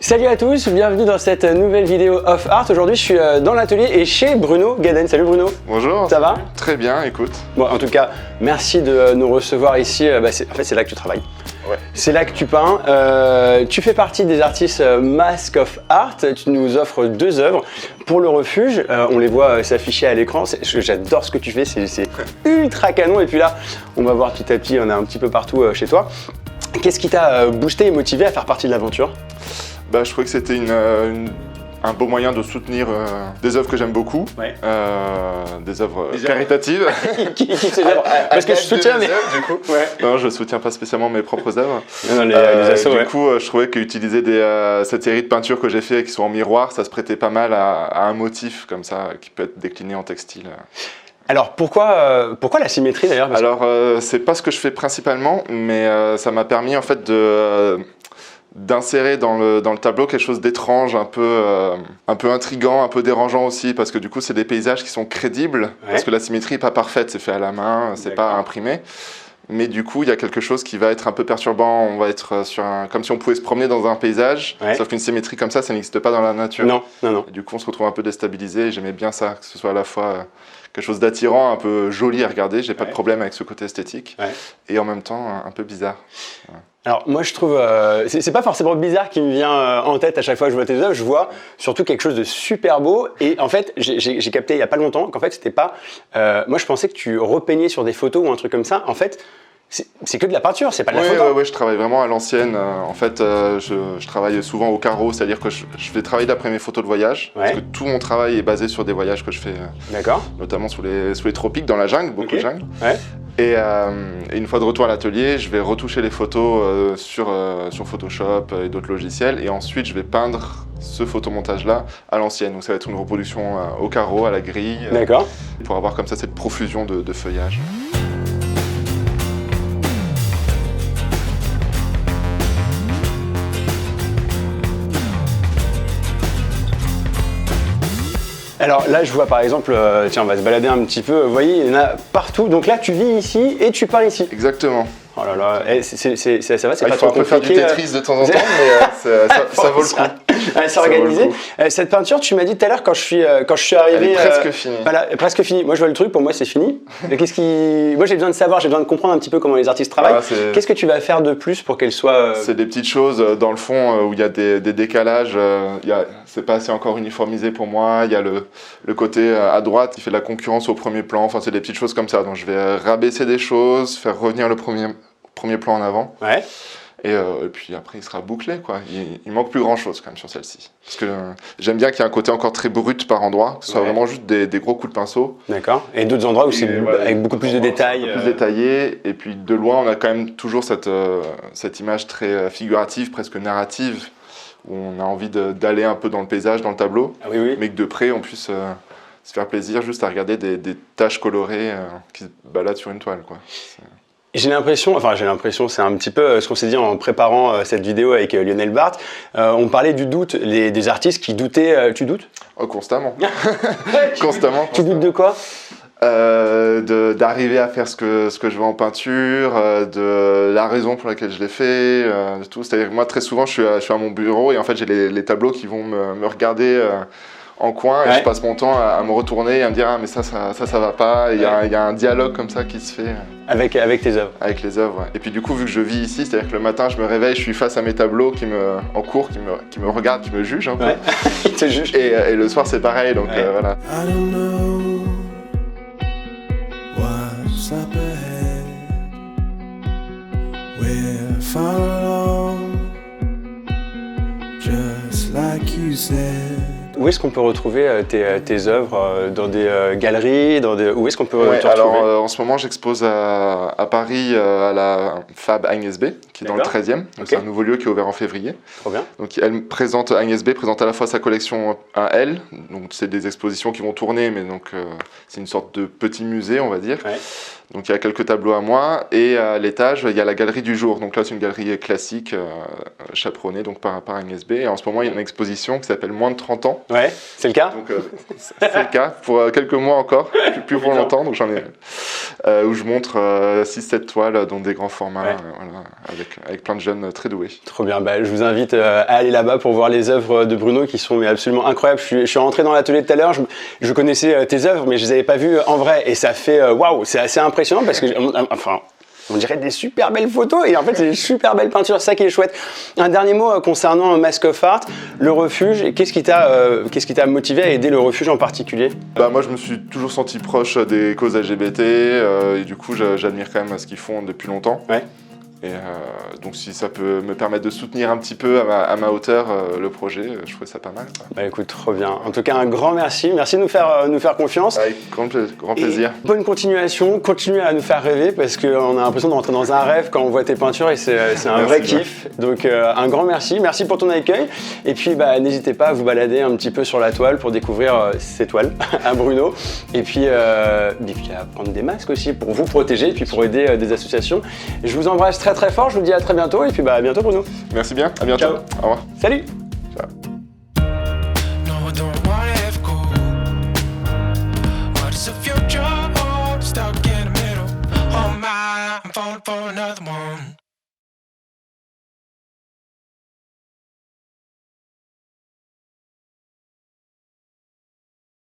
Salut à tous, bienvenue dans cette nouvelle vidéo Off Art. Aujourd'hui je suis dans l'atelier et chez Bruno Gaden. Salut Bruno. Bonjour. Ça va? Très bien, écoute. Bon, en tout cas, merci de nous recevoir ici. En fait c'est là que tu travailles. Ouais. C'est là que tu peins. Tu fais partie des artistes Mask of Art. Tu nous offres 2 œuvres pour le refuge. On les voit s'afficher à l'écran. J'adore ce que tu fais, c'est ultra canon. Et puis là, on va voir petit à petit, on est un petit peu partout chez toi. Qu'est-ce qui t'a boosté et motivé à faire partie de l'aventure? Je trouvais que c'était un beau moyen de soutenir des œuvres que j'aime beaucoup, ouais. des œuvres caritatives. qui parce que je soutiens mais... œuvres, du coup. Ouais. Non, je soutiens pas spécialement mes propres œuvres. Non, les assos, du coup, je trouvais qu'utiliser cette série de peintures que j'ai fait qui sont en miroir, ça se prêtait pas mal à un motif comme ça qui peut être décliné en textile. Alors pourquoi la symétrie d'ailleurs? Alors c'est pas ce que je fais principalement, mais ça m'a permis en fait d'insérer dans le tableau quelque chose d'étrange, un peu intriguant, un peu dérangeant aussi, parce que du coup c'est des paysages qui sont crédibles, ouais. Parce que la symétrie n'est pas parfaite, c'est fait à la main, c'est pas imprimé. Mais du coup, il y a quelque chose qui va être un peu perturbant. On va être comme si on pouvait se promener dans un paysage, ouais. Sauf qu'une symétrie comme ça n'existe pas dans la nature. Non. Et du coup, on se retrouve un peu déstabilisé. J'aimais bien ça, que ce soit à la fois quelque chose d'attirant, un peu joli à regarder. J'ai pas de problème avec ce côté esthétique, ouais. Et en même temps un peu bizarre. Ouais. Alors moi je trouve, c'est pas forcément bizarre qui me vient en tête à chaque fois que je vois tes œuvres, je vois surtout quelque chose de super beau et en fait j'ai capté il y a pas longtemps qu'en fait c'était pas, moi je pensais que tu repeignais sur des photos ou un truc comme ça, en fait c'est que de la peinture, c'est pas de la photo. Oui, je travaille vraiment à l'ancienne. En fait, je travaille souvent au carreau, c'est-à-dire que je vais travailler d'après mes photos de voyage, ouais. Parce que tout mon travail est basé sur des voyages que je fais, notamment sous les tropiques, dans la jungle, beaucoup de jungle. Ouais. Et une fois de retour à l'atelier, je vais retoucher les photos sur Photoshop et d'autres logiciels, et ensuite je vais peindre ce photomontage-là à l'ancienne. Donc ça va être une reproduction au carreau, à la grille, pour avoir comme ça cette profusion de feuillage. Alors là, je vois par exemple, tiens, on va se balader un petit peu, vous voyez, il y en a partout. Donc là, tu vis ici et tu peins ici. Exactement. Oh là là, ça va, c'est pas trop compliqué. Il faut un peu faire du Tetris de temps en temps, mais ça vaut le coup. C'est organisé. Cette peinture, tu m'as dit tout à l'heure quand je suis arrivé... Elle est presque finie. Voilà, presque finie. Moi, je vois le truc, pour moi, c'est fini. Moi, j'ai besoin de savoir, j'ai besoin de comprendre un petit peu comment les artistes travaillent. Qu'est-ce que tu vas faire de plus pour qu'elle soit... C'est des petites choses dans le fond où il y a des décalages. C'est pas assez encore uniformisé pour moi. Il y a le côté à droite qui fait de la concurrence au premier plan. Enfin, c'est des petites choses comme ça. Donc, je vais rabaisser des choses, faire revenir le premier plan en avant. Ouais. Et puis après, il sera bouclé, quoi. Il manque plus grand-chose quand même sur celle-ci. Parce que j'aime bien qu'il y ait un côté encore très brut par endroit, que ce soit vraiment juste des gros coups de pinceau. D'accord. Et d'autres endroits où c'est avec beaucoup plus de détails. Plus détaillé. Et puis de loin, on a quand même toujours cette image très figurative, presque narrative, où on a envie d'aller un peu dans le paysage, dans le tableau. Ah, oui. Mais que de près, on puisse se faire plaisir juste à regarder des taches colorées qui se baladent sur une toile, quoi. J'ai l'impression, c'est un petit peu ce qu'on s'est dit en préparant cette vidéo avec Lionel Barthes. On parlait du doute, des artistes qui doutaient. Tu doutes? Oh, constamment. Constamment. Tu doutes de quoi? D'arriver à faire ce que je veux en peinture, de la raison pour laquelle je l'ai fait, de tout. C'est-à-dire que moi, très souvent, je suis à mon bureau et en fait, j'ai les tableaux qui vont me regarder en coin, et je passe mon temps à me retourner et à me dire « Ah, mais ça va pas ». Il y a un dialogue comme ça qui se fait. Avec tes œuvres. Avec les œuvres, ouais. Et puis du coup, vu que je vis ici, c'est-à-dire que le matin, je me réveille, je suis face à mes tableaux en cours, qui me regardent, qui me jugent un peu. Ouais. Ils te jugent. Et le soir, c'est pareil, donc voilà. I don't know what's up ahead. We're far along, just like you said. Où est-ce qu'on peut retrouver tes œuvres? Dans des galeries? Où est-ce qu'on peut te retrouver? Alors, en ce moment, j'expose à Paris à la Fab Agnès B, qui est dans le 13e. C'est un nouveau lieu qui est ouvert en février. Trop bien. Donc, Agnès B présente à la fois sa collection à elle. Donc, c'est des expositions qui vont tourner, mais donc c'est une sorte de petit musée, on va dire. Ouais. Donc il y a quelques tableaux à moi, et à l'étage il y a la galerie du jour. Donc là c'est une galerie classique chaperonnée donc par Agnès B. Et en ce moment il y a une exposition qui s'appelle Moins de 30 ans. Ouais, c'est le cas. Donc c'est le cas pour quelques mois encore, plus pour longtemps. Donc j'en ai où je montre 6-7 toiles dont des grands formats, voilà, avec plein de jeunes très doués. Trop bien, bah, je vous invite à aller là-bas pour voir les œuvres de Bruno qui sont mais absolument incroyables. Je suis rentré dans l'atelier tout à l'heure, je connaissais tes œuvres mais je les avais pas vues en vrai et ça fait waouh, c'est assez impressionnant parce que enfin on dirait des super belles photos et en fait c'est des super belles peintures, c'est ça qui est chouette. Un dernier mot concernant Mask of Art, le refuge, qu'est-ce qui t'a motivé à aider le refuge en particulier? Bah, moi je me suis toujours senti proche des causes LGBT et du coup j'admire quand même ce qu'ils font depuis longtemps. Ouais. Et donc si ça peut me permettre de soutenir un petit peu à ma hauteur le projet, je trouve ça pas mal. Quoi. Bah écoute, trop bien. En tout cas, un grand merci. Merci de nous faire confiance. Avec grand plaisir. Et bonne continuation. Continue à nous faire rêver parce qu'on a l'impression de rentrer dans un rêve quand on voit tes peintures et c'est un vrai kiff. Donc un grand merci. Merci pour ton accueil. Et puis bah, n'hésitez pas à vous balader un petit peu sur la toile pour découvrir ces toiles à Bruno. Et puis à prendre des masques aussi pour vous protéger et puis pour aider des associations. Je vous embrasse très fort. Je vous dis à très bientôt et puis bah, à bientôt Bruno. Merci bien. À bientôt. Ciao. Au revoir. Salut. Ciao. No, I don't wanna have cool. What is the future hold? Stuck in the middle. Oh my, I'm falling for another one.